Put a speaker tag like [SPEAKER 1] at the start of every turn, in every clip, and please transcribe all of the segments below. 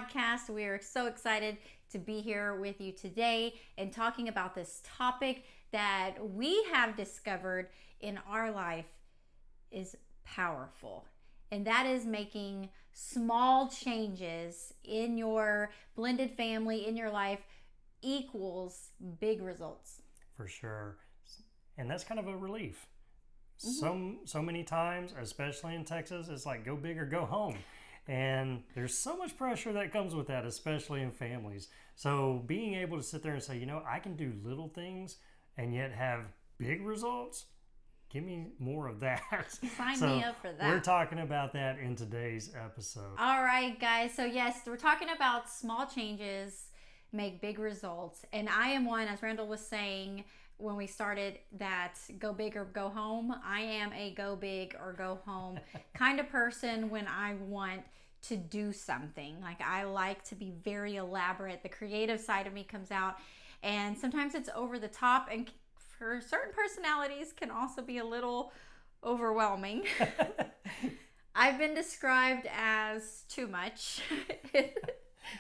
[SPEAKER 1] podcast. We are so excited to be here with you today and talking about this topic that we have discovered in our life is powerful. And that is making small changes in your blended family, in your life, equals big results.
[SPEAKER 2] For sure. And that's kind of a relief. So many times, especially in Texas, it's like go big or go home. And there's so much pressure that comes with that, especially in families. So being able to sit there and say, you know, I can do little things and yet have big results, give me more of that.
[SPEAKER 1] Sign me up for that.
[SPEAKER 2] We're talking about that in today's episode.
[SPEAKER 1] All right, guys. So yes, we're talking about small changes make big results. And I am one, as Randall was saying when we started, that go big or go home. I am a go big or go home kind of person when I want to do something. Like, I like to be very elaborate. The creative side of me comes out, and sometimes it's over the top, and for certain personalities can also be a little overwhelming. I've been described as too much.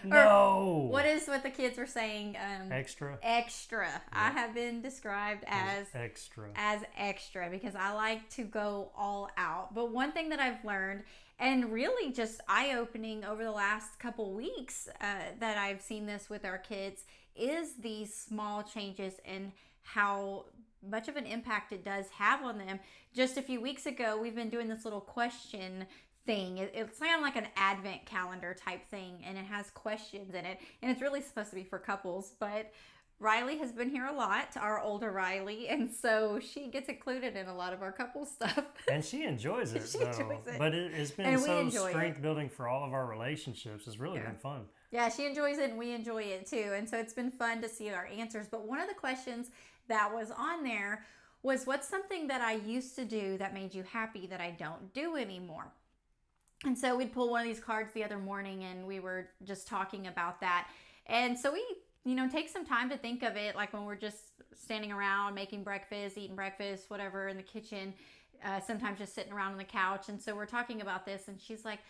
[SPEAKER 2] No.
[SPEAKER 1] What is what the kids were saying?
[SPEAKER 2] Extra.
[SPEAKER 1] Extra.
[SPEAKER 2] Yeah.
[SPEAKER 1] I have been described as
[SPEAKER 2] extra.
[SPEAKER 1] As extra because I like to go all out. But one thing that I've learned, and really just eye-opening over the last couple weeks, that I've seen this with our kids, is these small changes and how much of an impact it does have on them. Just a few weeks ago, we've been doing this little question thing. It's kind of like an advent calendar type thing, and it has questions in it, and it's really supposed to be for couples, but Riley has been here a lot, our older Riley, and so she gets included in a lot of our couple stuff.
[SPEAKER 2] And she enjoys it.
[SPEAKER 1] Enjoys it.
[SPEAKER 2] But it's been so strength building for all of our relationships. It's really been fun.
[SPEAKER 1] Yeah, she enjoys it and we enjoy it too, and so it's been fun to see our answers. But one of the questions that was on there was, what's something that I used to do that made you happy that I don't do anymore? And so we'd pull one of these cards the other morning, and we were just talking about that. And so we, take some time to think of it, like when we're just standing around making breakfast, eating breakfast, whatever, in the kitchen, sometimes just sitting around on the couch. And so we're talking about this, and she's like,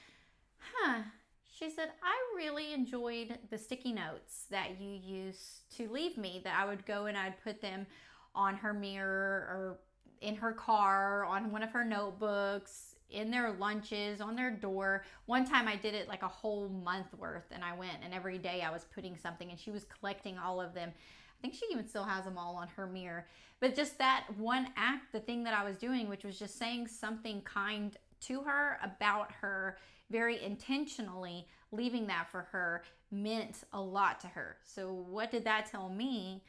[SPEAKER 1] she said, I really enjoyed the sticky notes that you used to leave me, that I would go and I'd put them on her mirror or in her car, on one of her notebooks, in their lunches, on their door. One time I did it like a whole month worth, and I went, and every day I was putting something, and she was collecting all of them. I think she even still has them all on her mirror. But just that one act, the thing that I was doing, which was just saying something kind to her, about her, very intentionally leaving that for her, meant a lot to her. So what did that tell me?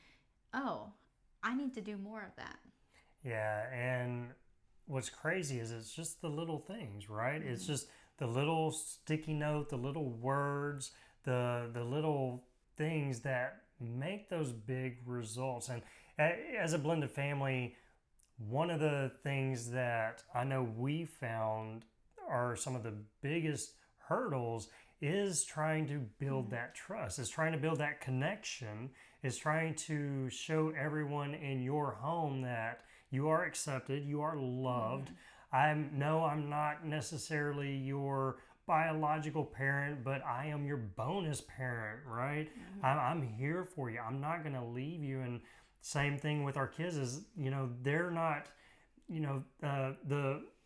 [SPEAKER 1] Oh, I need to do more of that.
[SPEAKER 2] Yeah, and what's crazy is it's just the little things, right? Mm-hmm. It's just the little sticky note, the little words, the little things that make those big results. And as a blended family, one of the things that I know we found are some of the biggest hurdles is trying to build that trust. It's trying to build that connection. It's trying to show everyone in your home that you are accepted, you are loved. I'm not necessarily your biological parent, but I am your bonus parent, right? I'm here for you. I'm not going to leave you. And same thing with our kids is, they're not,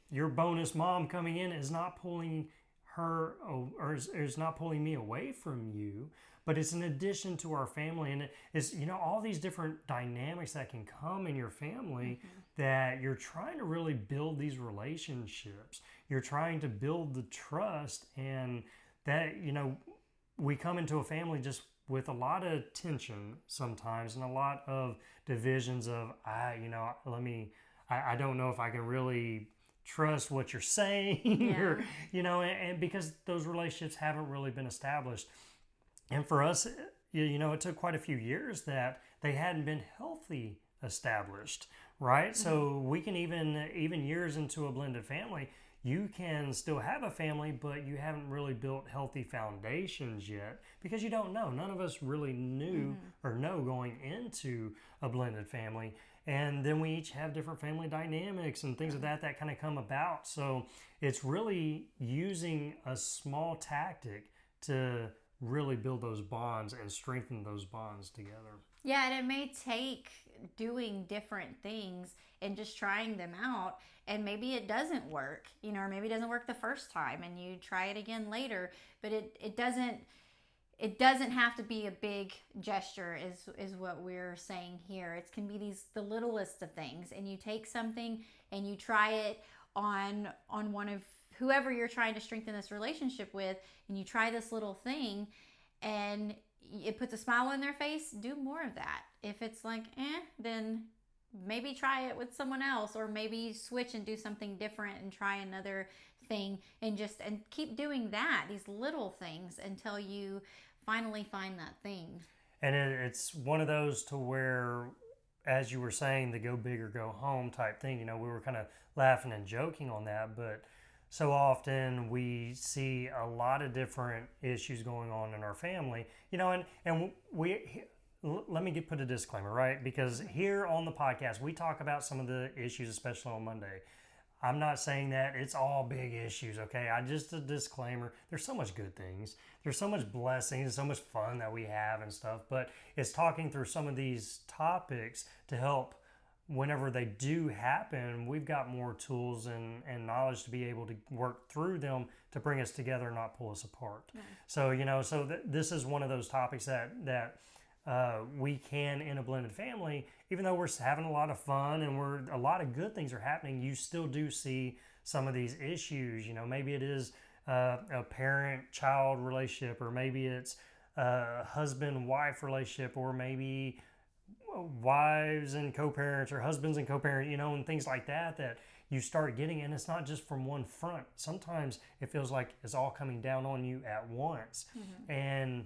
[SPEAKER 2] your bonus mom coming in is not pulling her or is not pulling me away from you, but it's an addition to our family. And it's, all these different dynamics that can come in your family that you're trying to really build these relationships. You're trying to build the trust, and that, we come into a family just with a lot of tension sometimes and a lot of divisions of, I don't know if I can really trust what you're saying, or, and because those relationships haven't really been established. And for us, it took quite a few years that they hadn't been healthy established, right? So we can even years into a blended family, you can still have a family, but you haven't really built healthy foundations yet because you don't know. None of us really knew or know going into a blended family. And then we each have different family dynamics and things of that kind of come about. So it's really using a small tactic to really build those bonds and strengthen those bonds together.
[SPEAKER 1] Yeah, and it may take doing different things and just trying them out, and maybe it doesn't work, or maybe it doesn't work the first time and you try it again later, but it doesn't have to be a big gesture is what we're saying here. It can be the littlest of things, and you take something and you try it on one of whoever you're trying to strengthen this relationship with, and you try this little thing and it puts a smile on their face. Do more of that. If it's like then maybe try it with someone else, or maybe switch and do something different and try another thing, and keep doing that, these little things, until you finally find that thing.
[SPEAKER 2] And it's one of those to where, as you were saying, the go big or go home type thing, we were kind of laughing and joking on that, but so often we see a lot of different issues going on in our family, and let me put a disclaimer, right? Because here on the podcast, we talk about some of the issues, especially on Monday. I'm not saying that it's all big issues, okay? Just a disclaimer. There's so much good things. There's so much blessings, so much fun that we have and stuff. But it's talking through some of these topics to help whenever they do happen. We've got more tools and knowledge to be able to work through them to bring us together and not pull us apart. Yeah. So, this is one of those topics that we can, in a blended family, even though we're having a lot of fun and a lot of good things are happening, you still do see some of these issues. Maybe it is a parent-child relationship, or maybe it's a husband-wife relationship, or maybe wives and co-parents, or husbands and co-parents, and things like that you start getting. And it's not just from one front. Sometimes it feels like it's all coming down on you at once. Mm-hmm. And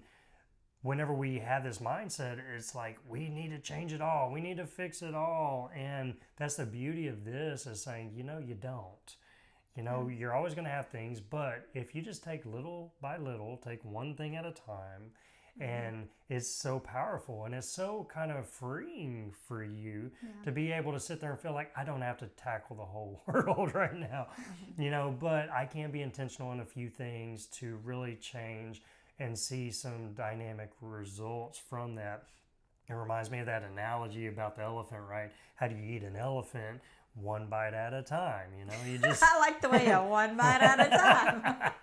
[SPEAKER 2] whenever we have this mindset, it's like we need to change it all. We need to fix it all. And that's the beauty of this, is saying, you don't. You're always going to have things, but if you just take little by little, take one thing at a time, and it's so powerful, and it's so kind of freeing for you to be able to sit there and feel like, I don't have to tackle the whole world right now, but I can be intentional in a few things to really change and see some dynamic results from that. It reminds me of that analogy about the elephant, right? How do you eat an elephant? One bite at a time, you just...
[SPEAKER 1] I like the way you one bite at a time.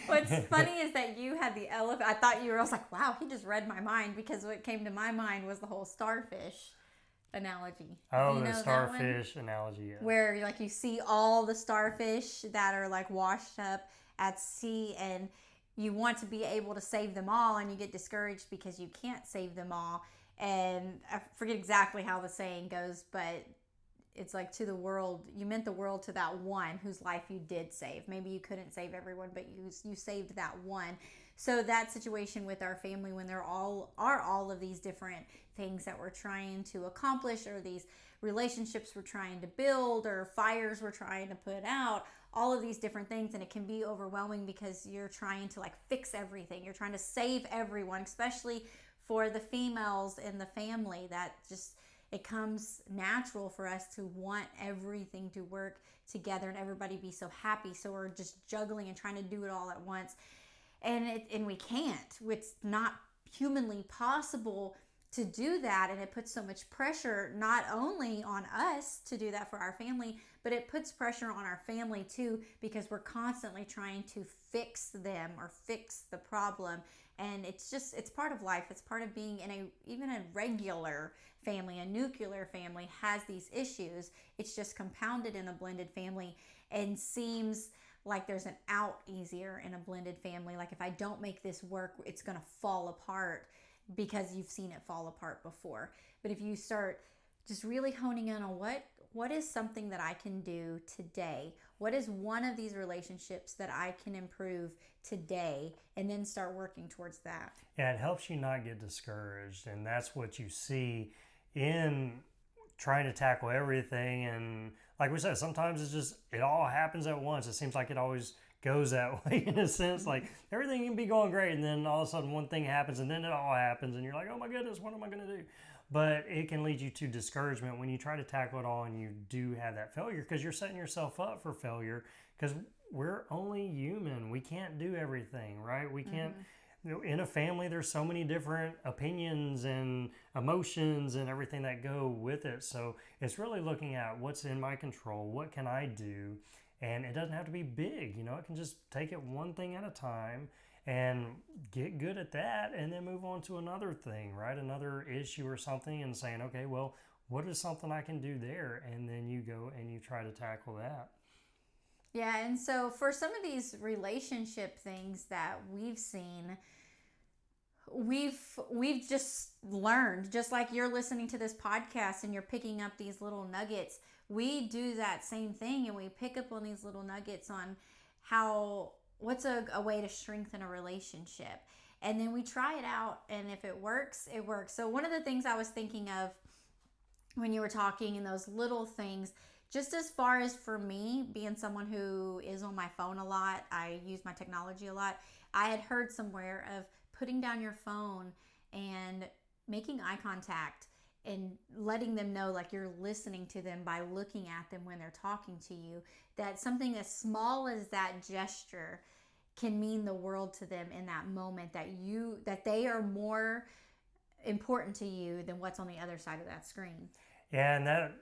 [SPEAKER 1] What's funny is that you had the elephant. I was like, wow, he just read my mind, because what came to my mind was the whole starfish analogy.
[SPEAKER 2] Oh, the starfish analogy, yeah.
[SPEAKER 1] Where you see all the starfish that are washed up at sea, and you want to be able to save them all, and you get discouraged because you can't save them all. And I forget exactly how the saying goes, but it's like, to the world, you meant the world to that one whose life you did save. Maybe you couldn't save everyone, but you saved that one. So that situation with our family, when there are all of these different things that we're trying to accomplish, or these relationships we're trying to build, or fires we're trying to put out, all of these different things, and it can be overwhelming because you're trying to fix everything. You're trying to save everyone, especially for the females in the family. That just, it comes natural for us to want everything to work together and everybody be so happy. So we're just juggling and trying to do it all at once. And we can't. It's not humanly possible to do that, and it puts so much pressure not only on us to do that for our family, but it puts pressure on our family too, because we're constantly trying to fix them or fix the problem. And it's part of life. It's part of being even a regular family. A nuclear family has these issues. It's just compounded in a blended family, and seems like there's an out easier in a blended family. Like, if I don't make this work, it's going to fall apart, because you've seen it fall apart before. But if you start just really honing in on what is something that I can do today? What is one of these relationships that I can improve today? And then start working towards that.
[SPEAKER 2] Yeah, it helps you not get discouraged. And that's what you see in trying to tackle everything. And like we said, sometimes it all happens at once. It seems like it always goes that way, in a sense. Like, everything can be going great, and then all of a sudden one thing happens, and then it all happens, and you're like, oh my goodness, what am I going to do? but it can lead you to discouragement when you try to tackle it all and you do have that failure, because you're setting yourself up for failure, because we're only human. We can't do everything, right? We can't. In a family, there's so many different opinions and emotions and everything that go with it. So it's really looking at what's in my control. What can I do? And it doesn't have to be big. It can just take it one thing at a time and get good at that, and then move on to another thing, right? Another issue or something, and saying, okay, well, what is something I can do there? And then you go and you try to tackle that.
[SPEAKER 1] Yeah, and so for some of these relationship things that we've seen, we've just learned, just like you're listening to this podcast and you're picking up these little nuggets. We do that same thing, and we pick up on these little nuggets on what's a way to strengthen a relationship. And then we try it out, and if it works, it works. So one of the things I was thinking of when you were talking, and those little things, just as far as for me, being someone who is on my phone a lot, I use my technology a lot. I had heard somewhere of putting down your phone and making eye contact and letting them know like you're listening to them by looking at them when they're talking to you. That something as small as that gesture can mean the world to them in that moment, that they are more important to you than what's on the other side of that screen.
[SPEAKER 2] Yeah, and that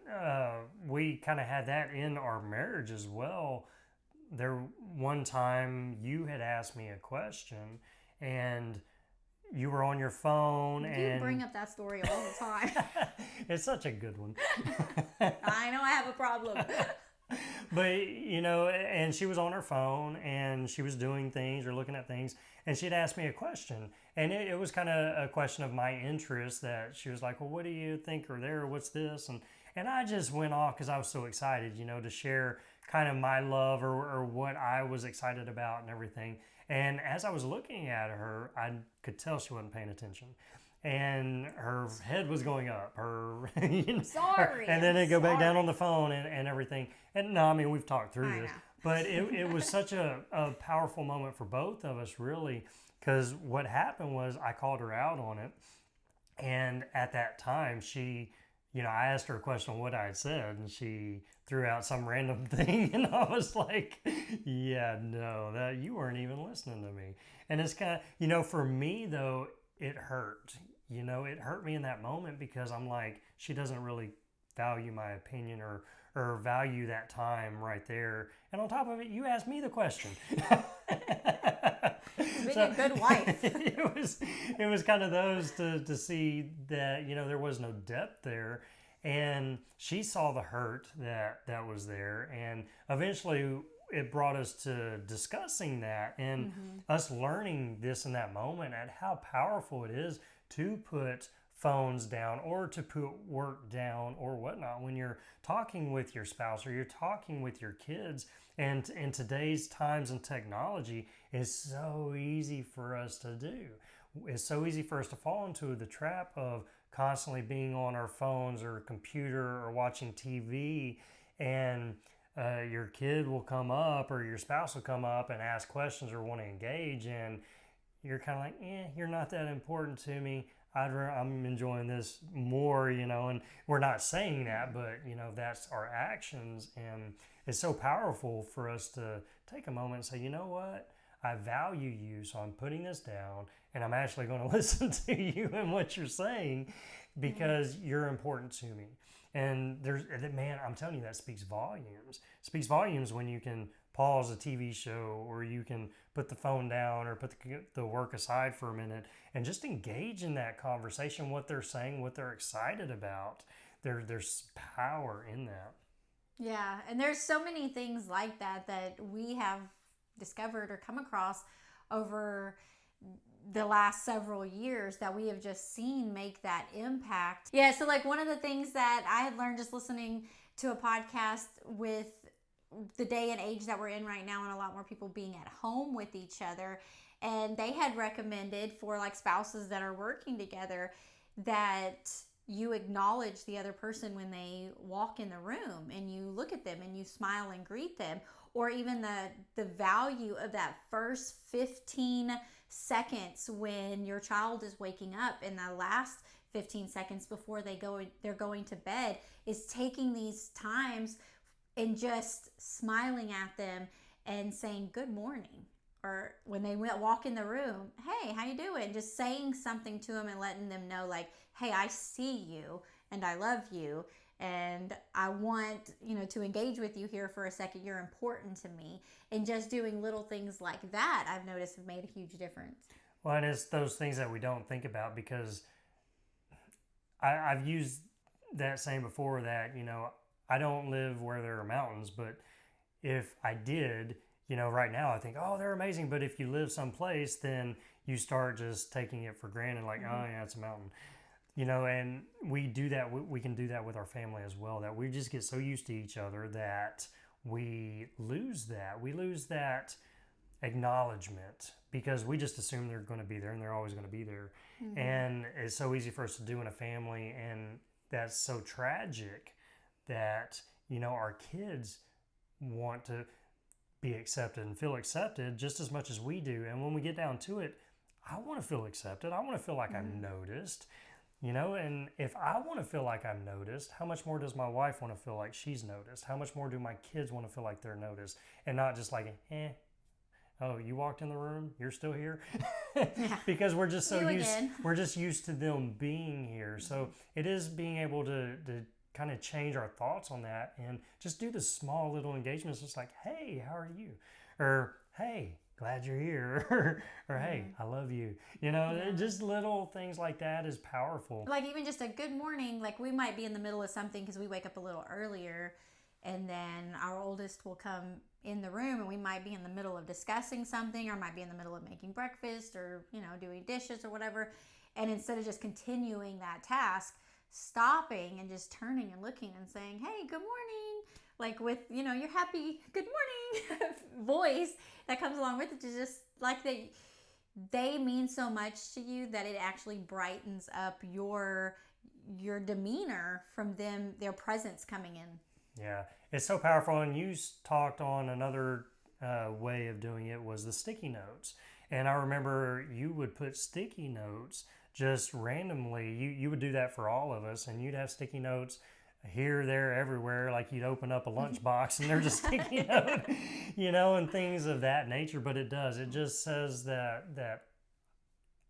[SPEAKER 2] we kind of had that in our marriage as well. There one time you had asked me a question, and you were on your phone.
[SPEAKER 1] You bring up that story all the time.
[SPEAKER 2] It's such a good one.
[SPEAKER 1] I know I have a problem.
[SPEAKER 2] But, and she was on her phone, and she was doing things or looking at things, and she'd asked me a question. And it was kind of a question of my interest, that she was like, well, what do you think are there? What's this? And I just went off because I was so excited, to share kind of my love or what I was excited about and everything. And as I was looking at her, I could tell she wasn't paying attention. And her head was going up.
[SPEAKER 1] Sorry.
[SPEAKER 2] And then it'd go back down on the phone and everything. And no, I mean, we've talked through this.
[SPEAKER 1] Know.
[SPEAKER 2] But it was such a powerful moment for both of us, really. Because what happened was I called her out on it. And at that time, she, I asked her a question on what I had said. And she threw out some random thing. And I was like, yeah, no, that you weren't even listening to me. And it's kind of, for me, though, it hurt. It hurt me in that moment, because I'm like, she doesn't really value my opinion or value that time right there. And on top of it, you asked me the question.
[SPEAKER 1] Being a good wife.
[SPEAKER 2] It was kind of those to see that, there was no depth there. And she saw the hurt that was there. And eventually it brought us to discussing that and us learning this in that moment, at how powerful it is to put phones down or to put work down or whatnot when you're talking with your spouse or you're talking with your kids. And in today's times and technology, it's so easy for us to do. It's so easy for us to fall into the trap of constantly being on our phones or computer or watching TV, and your kid will come up or your spouse will come up and ask questions or want to engage, and you're kind of like, you're not that important to me. I'm enjoying this more, and we're not saying that, but, that's our actions. And it's so powerful for us to take a moment and say, you know what? I value you, so I'm putting this down, and I'm actually going to listen to you and what you're saying, because you're important to me. And man, I'm telling you, that speaks volumes. It speaks volumes when you can pause a TV show, or you can put the phone down or put the work aside for a minute and just engage in that conversation, what they're saying, what they're excited about. There's power in that.
[SPEAKER 1] Yeah, and there's so many things like that we have discovered or come across over the last several years that we have just seen make that impact. Yeah, so like one of the things that I had learned just listening to a podcast with the day and age that we're in right now, and a lot more people being at home with each other, and they had recommended for like spouses that are working together that you acknowledge the other person when they walk in the room, and you look at them and you smile and greet them, or even the value of that first 15 seconds when your child is waking up, and the last 15 seconds before they're going to bed, is taking these times and just smiling at them and saying good morning. Or when they walk in the room, hey, how you doing? Just saying something to them and letting them know, like, hey, I see you and I love you and I want, to engage with you here for a second. You're important to me. And just doing little things like that, I've noticed, have made a huge difference.
[SPEAKER 2] Well, and it's those things that we don't think about, because I've used that saying before that, I don't live where there are mountains, but if I did, right now I think, oh, they're amazing. But if you live someplace, then you start just taking it for granted, like, oh yeah, it's a mountain. And we do that. We can do that with our family as well, that we just get so used to each other that we lose that. We lose that acknowledgement because we just assume they're going to be there and they're always going to be there. Mm-hmm. And it's so easy for us to do in a family. And that's so tragic that, our kids want to be accepted and feel accepted just as much as we do. And when we get down to it, I want to feel accepted. I want to feel like I'm noticed. And if I want to feel like I'm noticed, how much more does my wife want to feel like she's noticed? How much more do my kids want to feel like they're noticed? And not just like, oh, you walked in the room, you're still here?
[SPEAKER 1] Yeah.
[SPEAKER 2] Because we're just used to them being here. So it is being able to kind of change our thoughts on that and just do the small little engagements. It's like, hey, how are you? Or, hey, glad you're here. Or hey, I love you. Just little things like that is powerful.
[SPEAKER 1] Like even just a good morning, like we might be in the middle of something because we wake up a little earlier, and then our oldest will come in the room and we might be in the middle of discussing something, or might be in the middle of making breakfast, or doing dishes or whatever. And instead of just continuing that task, stopping and just turning and looking and saying, hey, good morning, like with your happy good morning voice that comes along with it, to just like they mean so much to you that it actually brightens up your demeanor from them, their presence coming in.
[SPEAKER 2] Yeah, it's so powerful. And you talked on another way of doing it was the sticky notes. And I remember you would put sticky notes just randomly. You would do that for all of us, and you'd have sticky notes here, there, everywhere. Like you'd open up a lunchbox and there's a sticky note, and things of that nature. But it just says that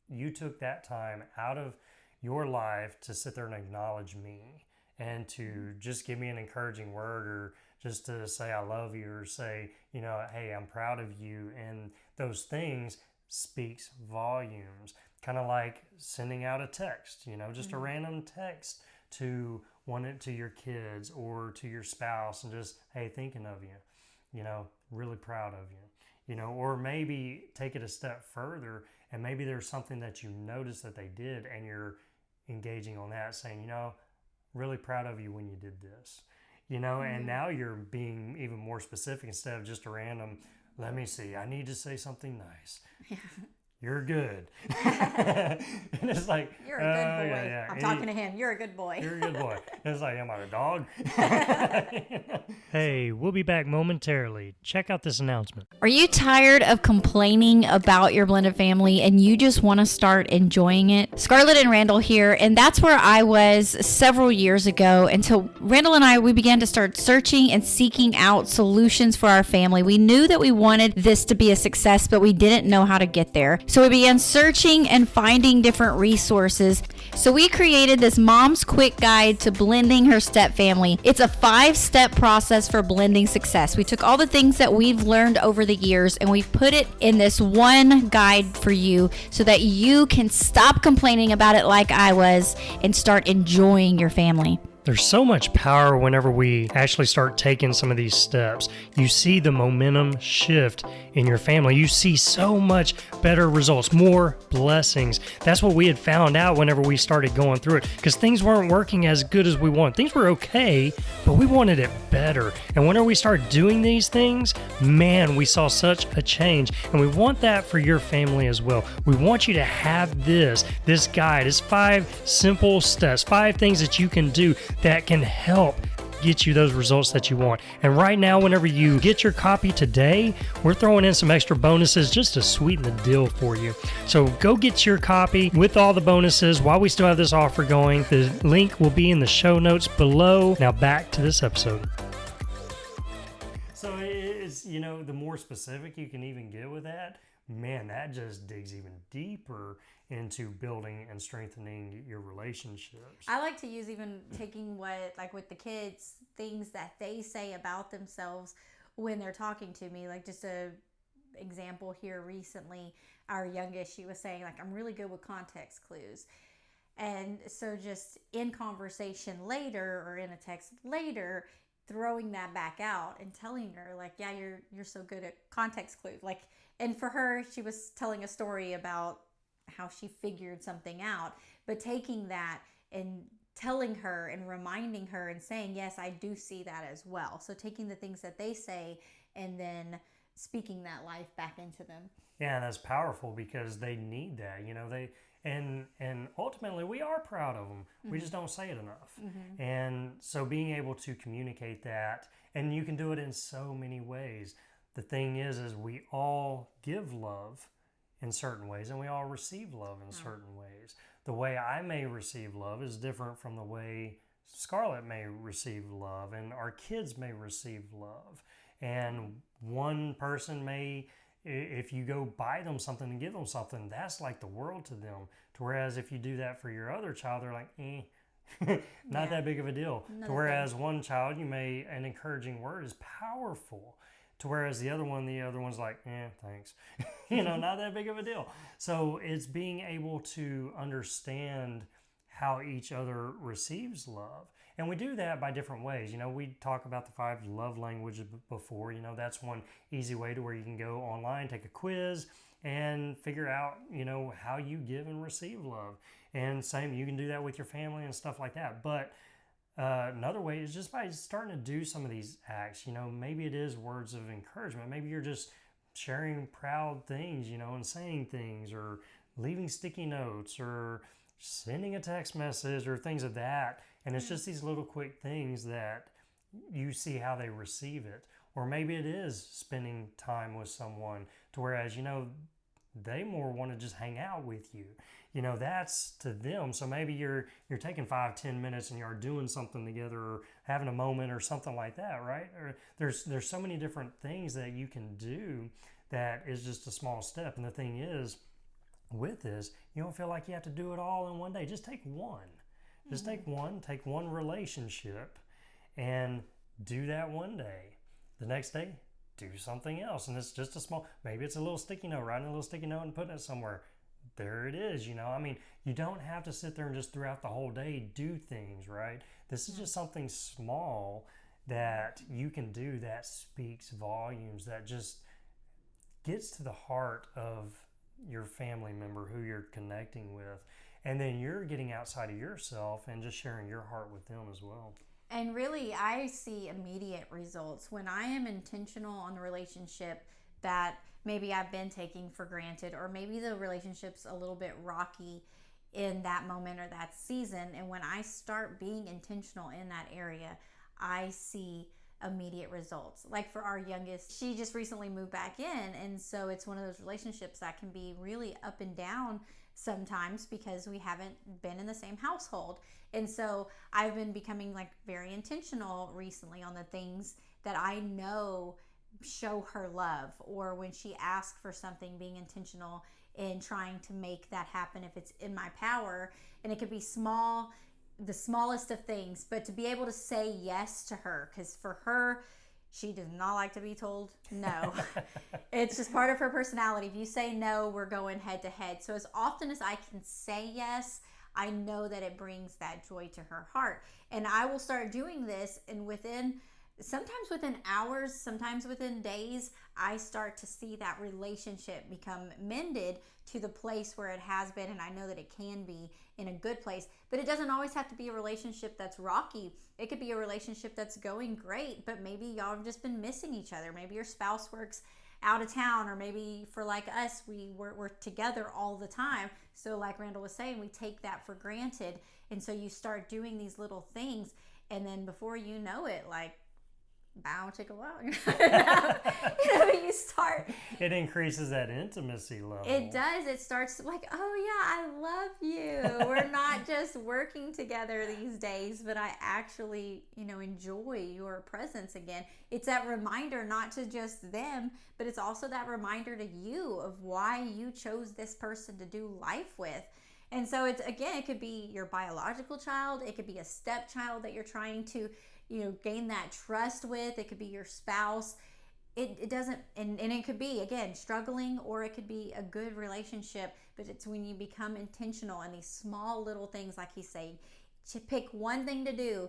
[SPEAKER 2] you took that time out of your life to sit there and acknowledge me, and to just give me an encouraging word, or just to say I love you, or say, hey, I'm proud of you. And those things speaks volumes. Kind of like sending out a text, just a random text to your kids or to your spouse, and just, hey, thinking of you, really proud of you, or maybe take it a step further, and maybe there's something that you noticed that they did, and you're engaging on that, saying, really proud of you when you did this, and now you're being even more specific instead of just a random, let me see, I need to say something nice. Yeah. You're good. And it's like,
[SPEAKER 1] you're a good boy. Yeah. I'm talking to him. You're a good boy.
[SPEAKER 2] You're a good boy. It's like, am I a dog? Hey, we'll be back momentarily. Check out this announcement.
[SPEAKER 1] Are you tired of complaining about your blended family and you just want to start enjoying it? Scarlett and Randall here, and that's where I was several years ago, until Randall and I, we began to start searching and seeking out solutions for our family. We knew that we wanted this to be a success, but we didn't know how to get there. So we began searching and finding different resources. So we created this Mom's Quick Guide to Blending Her Stepfamily. It's a 5-step process for blending success. We took all the things that we've learned over the years and we've put it in this one guide for you, so that you can stop complaining about it like I was and start enjoying your family.
[SPEAKER 2] There's so much power whenever we actually start taking some of these steps. You see the momentum shift in your family. You see so much better results, more blessings. That's what we had found out whenever we started going through it, because things weren't working as good as we wanted. Things were okay, but we wanted it better. And whenever we started doing these things, man, we saw such a change. And we want that for your family as well. We want you to have this guide. It's 5 simple steps, 5 things that you can do that can help get you those results that you want. And right now, whenever you get your copy today, we're throwing in some extra bonuses just to sweeten the deal for you. So go get your copy with all the bonuses while we still have this offer going. The link will be in the show notes below. Now back to this episode. So it's, the more specific you can even get with that, man, that just digs even deeper into building and strengthening your relationships.
[SPEAKER 1] I like to use even taking like with the kids, things that they say about themselves when they're talking to me. Like just a example here recently, our youngest, she was saying like, I'm really good with context clues. And so just in conversation later or in a text later, throwing that back out and telling her like, yeah, you're so good at context clues. Like, and for her, she was telling a story about how she figured something out, but taking that and telling her and reminding her and saying, yes, I do see that as well. So taking the things that they say and then speaking that life back into them.
[SPEAKER 2] Yeah, that's powerful because they need that. And ultimately we are proud of them. Mm-hmm. We just don't say it enough. Mm-hmm. And so being able to communicate that, and you can do it in so many ways. The thing is we all give love in certain ways and we all receive love in certain ways. The way I may receive love is different from the way Scarlett may receive love, and our kids may receive love. And one person may, if you go buy them something and give them something, that's like the world to them. To whereas if you do that for your other child, they're like, not that big of a deal. To whereas one child, an encouraging word is powerful. To whereas the other one's like, thanks. Not that big of a deal. So it's being able to understand how each other receives love. And we do that by different ways. We talk about the 5 love languages before. That's one easy way to where you can go online, take a quiz, and figure out, how you give and receive love. And same, you can do that with your family and stuff like that. But another way is just by starting to do some of these acts. Maybe it is words of encouragement. Maybe you're just sharing proud things, and saying things, or leaving sticky notes, or sending a text message, or things of that. And it's just these little quick things that you see how they receive it. Or maybe it is spending time with someone to whereas, they more want to just hang out with you. That's to them. So maybe you're taking 5-10 minutes and you're doing something together or having a moment or something like that, right? Or there's so many different things that you can do that is just a small step. And the thing is, with this, you don't feel like you have to do it all in one day. Just take one. Just take one relationship and do that one day. The next day, do something else. And it's just a small, maybe it's a little sticky note, writing a little sticky note and putting it somewhere. There it is, you don't have to sit there and just throughout the whole day do things, right? This is just something small that you can do that speaks volumes, that just gets to the heart of your family member who you're connecting with. And then you're getting outside of yourself and just sharing your heart with them as well.
[SPEAKER 1] And really, I see immediate results when I am intentional on the relationship that maybe I've been taking for granted, or maybe the relationship's a little bit rocky in that moment or that season. And when I start being intentional in that area, I see immediate results. Like for our youngest, she just recently moved back in, and so it's one of those relationships that can be really up and down sometimes because we haven't been in the same household. And so I've been becoming like very intentional recently on the things that I know show her love, or when she asks for something, being intentional in trying to make that happen if it's in my power. And it could be small, the smallest of things, but to be able to say yes to her, because for her, she does not like to be told no. It's just part of her personality. If you say no, we're going head to head. So as often as I can say yes, I know that it brings that joy to her heart. And I will start doing this, and sometimes within hours, sometimes within days, I start to see that relationship become mended to the place where it has been. And I know that it can be in a good place, but it doesn't always have to be a relationship that's rocky. It could be a relationship that's going great, but maybe y'all have just been missing each other. Maybe your spouse works out of town, or maybe for like us, we're together all the time. So like Randall was saying, we take that for granted. And so you start doing these little things, And then before you know it, like, bow, chicka, wow. You start.
[SPEAKER 2] It increases that intimacy level.
[SPEAKER 1] It does. It starts like, oh yeah, I love you. We're not just working together these days, but I actually, enjoy your presence again. It's that reminder, not to just them, but it's also that reminder to you of why you chose this person to do life with. And so it could be your biological child. It could be a stepchild that you're trying to, gain that trust with. It could be your spouse. It doesn't, and it could be, again, struggling, or it could be a good relationship, but it's when you become intentional in these small little things, like he's saying, to pick one thing to do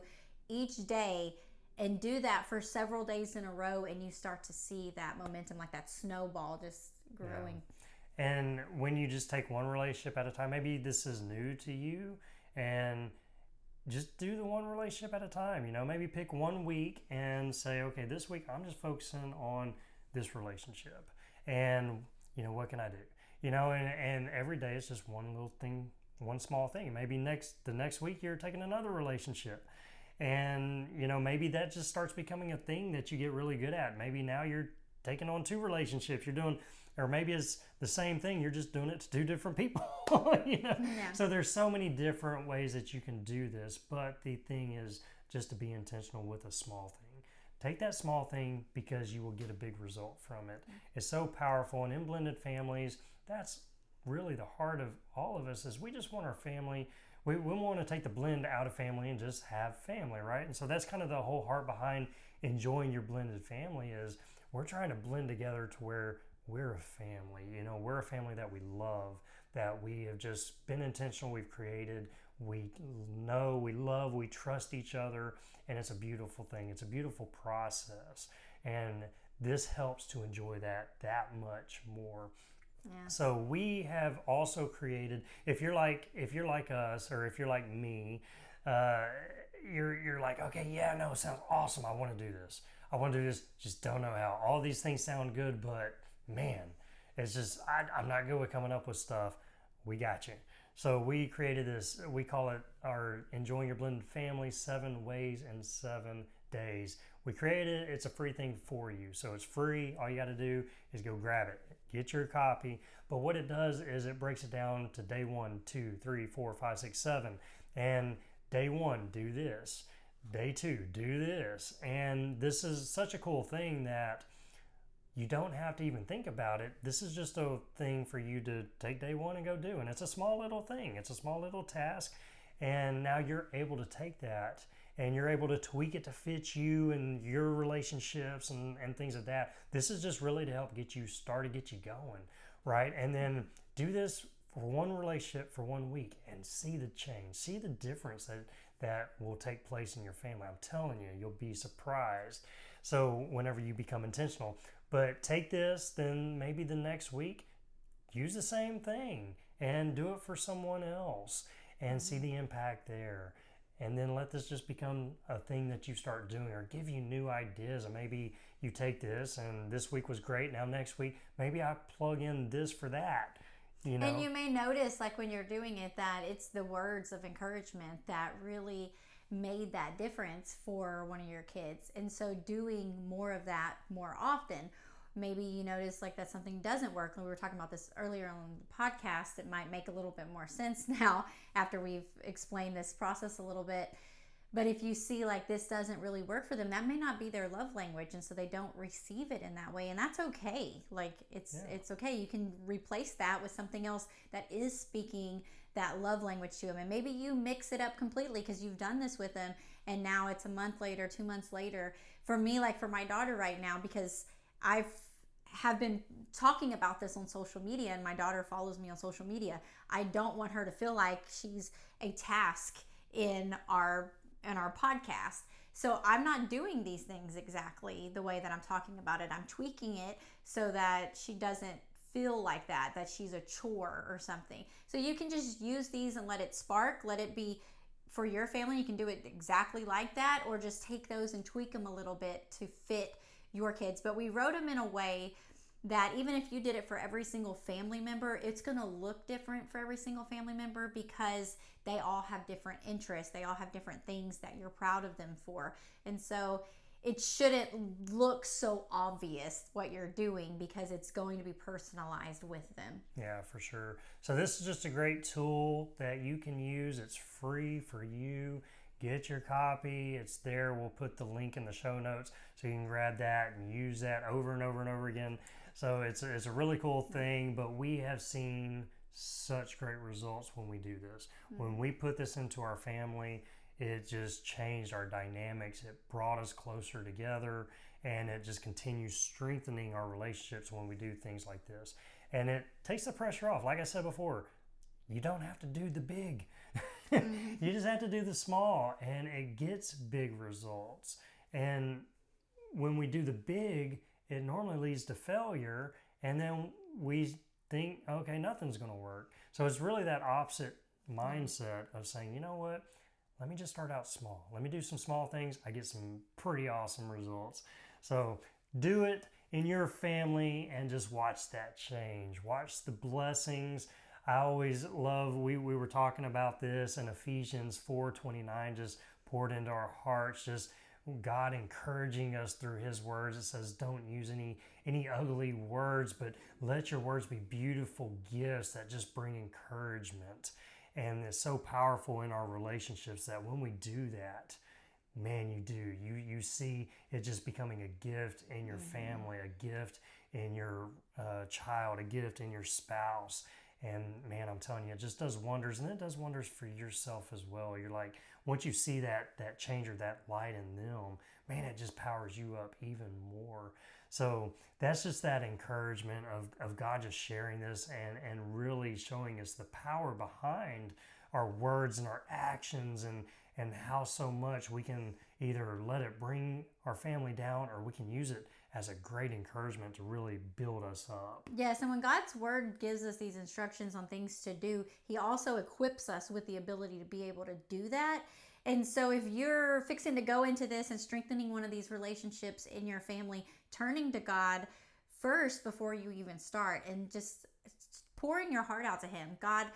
[SPEAKER 1] each day and do that for several days in a row, and you start to see that momentum, like that snowball just growing.
[SPEAKER 2] Yeah. And when you just take one relationship at a time, maybe this is new to you, and just do the one relationship at a time. Maybe pick 1 week and say, okay, this week I'm just focusing on this relationship, and what can I do? And every day it's just one little thing, one small thing. Maybe the next week you're taking another relationship, and maybe that just starts becoming a thing that you get really good at. Maybe now you're taking on 2 relationships. You're doing, or maybe it's the same thing, you're just doing it to 2 different people.
[SPEAKER 1] Yeah.
[SPEAKER 2] So there's so many different ways that you can do this, but the thing is just to be intentional with a small thing. Take that small thing, because you will get a big result from it. It's so powerful. And in blended families, that's really the heart of all of us, is we just want our family. We want to take the blend out of family and just have family, right? And so that's kind of the whole heart behind enjoying your blended family, is we're trying to blend together to where we're a family. We're a family that we love, that we have just been intentional, we've created, we know, we love, we trust each other, and it's a beautiful thing. It's a beautiful process, and this helps to enjoy that much more.
[SPEAKER 1] Yeah.
[SPEAKER 2] So we have also created, if you're like us, or if you're like me, you're like, okay, yeah, no, it sounds awesome. I want to do this. Just don't know how. All these things sound good, but man, it's just, I'm not good with coming up with stuff. We got you. So we created this, we call it our Enjoying Your Blended Family 7 Ways in 7 Days. We created it. It's a free thing for you. So it's free. All you got to do is go grab it. Get your copy. But what it does is it breaks it down to day 1, 2, 3, 4, 5, 6, 7. And day 1, do this. Day 2, do this. And this is such a cool thing that you don't have to even think about it. This is just a thing for you to take day 1 and go do. And it's a small little thing. It's a small little task. And now you're able to take that and you're able to tweak it to fit you and your relationships and things like that. This is just really to help get you started, get you going, right? And then do this for one relationship for 1 week and see the change, see the difference that will take place in your family. I'm telling you, you'll be surprised. So whenever you become intentional, but take this, then maybe the next week, use the same thing and do it for someone else and see the impact there. And then let this just become a thing that you start doing, or give you new ideas. And maybe you take this and this week was great. Now next week, maybe I plug in this for that.
[SPEAKER 1] And you may notice, like when you're doing it, that it's the words of encouragement that really made that difference for one of your kids. And so doing more of that more often, maybe you notice like that something doesn't work. And we were talking about this earlier on the podcast. It might make a little bit more sense now after we've explained this process a little bit. But if you see like this doesn't really work for them, that may not be their love language, and so they don't receive it in that way, and that's okay. Like it's okay. You can replace that with something else that is speaking that love language to them, and maybe you mix it up completely because you've done this with them, and now it's a month later, 2 months later. For me, like for my daughter right now, because have been talking about this on social media, and my daughter follows me on social media. I don't want her to feel like she's a task in our podcast. So I'm not doing these things exactly the way that I'm talking about it. I'm tweaking it so that she doesn't feel like that she's a chore or something. So you can just use these and let it spark, let it be for your family. You can do it exactly like that, or just take those and tweak them a little bit to fit your kids. But we wrote them in a way that even if you did it for every single family member, it's going to look different for every single family member because they all have different interests. They all have different things that you're proud of them for. And so it shouldn't look so obvious what you're doing because it's going to be personalized with them.
[SPEAKER 2] Yeah, for sure. So this is just a great tool that you can use. It's free for you. Get your copy. It's there. We'll put the link in the show notes so you can grab that and use that over and over and over again. So it's a really cool thing, but we have seen such great results when we do this. When we put this into our family, it just changed our dynamics. It brought us closer together, and it just continues strengthening our relationships when we do things like this. And it takes the pressure off. Like I said before, you don't have to do the big. You just have to do the small, and it gets big results. And when we do the big, it normally leads to failure, and then we think, okay, nothing's going to work. So it's really that opposite mindset of saying, you know what? Let me just start out small. Let me do some small things. I get some pretty awesome results. So do it in your family and just watch that change. Watch the blessings. I always love, we were talking about this in Ephesians 4:29, just poured into our hearts, just God encouraging us through his words. It says, don't use any ugly words, but let your words be beautiful gifts that just bring encouragement. And it's so powerful in our relationships that when we do that, man, you see it just becoming a gift in your family, a gift in your child, a gift in your spouse. And man, I'm telling you, it just does wonders, and it does wonders for yourself as well. You're like, once you see that change or that light in them, man, it just powers you up even more. So that's just that encouragement of God just sharing this and really showing us the power behind our words and our actions, and how so much we can either let it bring our family down, or we can use it as a great encouragement to really build us up.
[SPEAKER 1] Yes, and when God's word gives us these instructions on things to do, he also equips us with the ability to be able to do that. And so if you're fixing to go into this and strengthening one of these relationships in your family, turning to God first before you even start, and just pouring your heart out to him. God,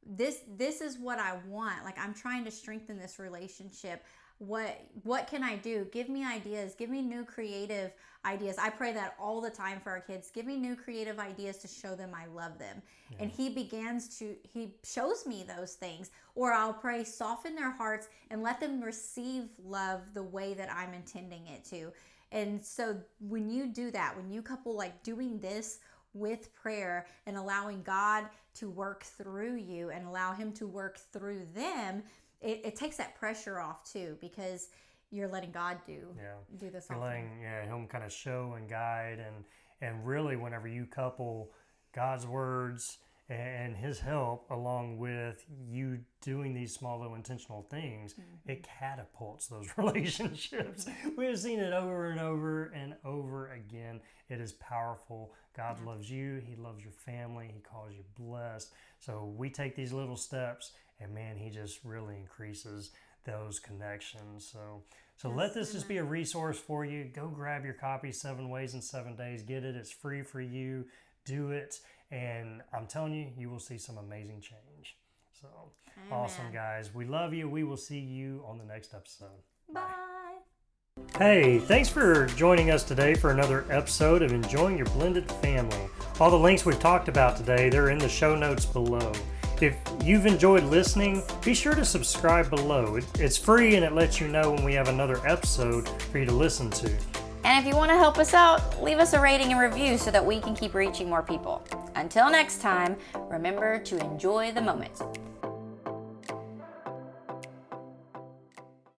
[SPEAKER 1] this is what I want. Like, I'm trying to strengthen this relationship. What can I do? Give me ideas. Give me new creative ideas. I pray that all the time for our kids. Give me new creative ideas to show them I love them. Yeah. And he shows me those things. Or I'll pray, soften their hearts and let them receive love the way that I'm intending it to. And so when you do that, when you couple like doing this with prayer and allowing God to work through you and allow him to work through them, it takes that pressure off too, because you're letting God do this whole thing.
[SPEAKER 2] Him kind of show and guide, and really whenever you couple God's words and his help along with you doing these small little intentional things, it catapults those relationships. We have seen it over and over and over again. It is powerful. God loves you. He loves your family. He calls you blessed. So we take these little steps, and man, he just really increases those connections. So let this just be a resource for you. Go grab your copy, 7 Ways in 7 Days. Get it. It's free for you. Do it. And I'm telling you, you will see some amazing change. So awesome, guys. We love you. We will see you on the next episode.
[SPEAKER 1] Bye.
[SPEAKER 2] Hey, thanks for joining us today for another episode of Enjoying Your Blended Family. All the links we've talked about today, they're in the show notes below. If you've enjoyed listening, be sure to subscribe below. It's free, and it lets you know when we have another episode for you to listen to.
[SPEAKER 3] And if you want to help us out, leave us a rating and review so that we can keep reaching more people. Until next time, remember to enjoy the moment.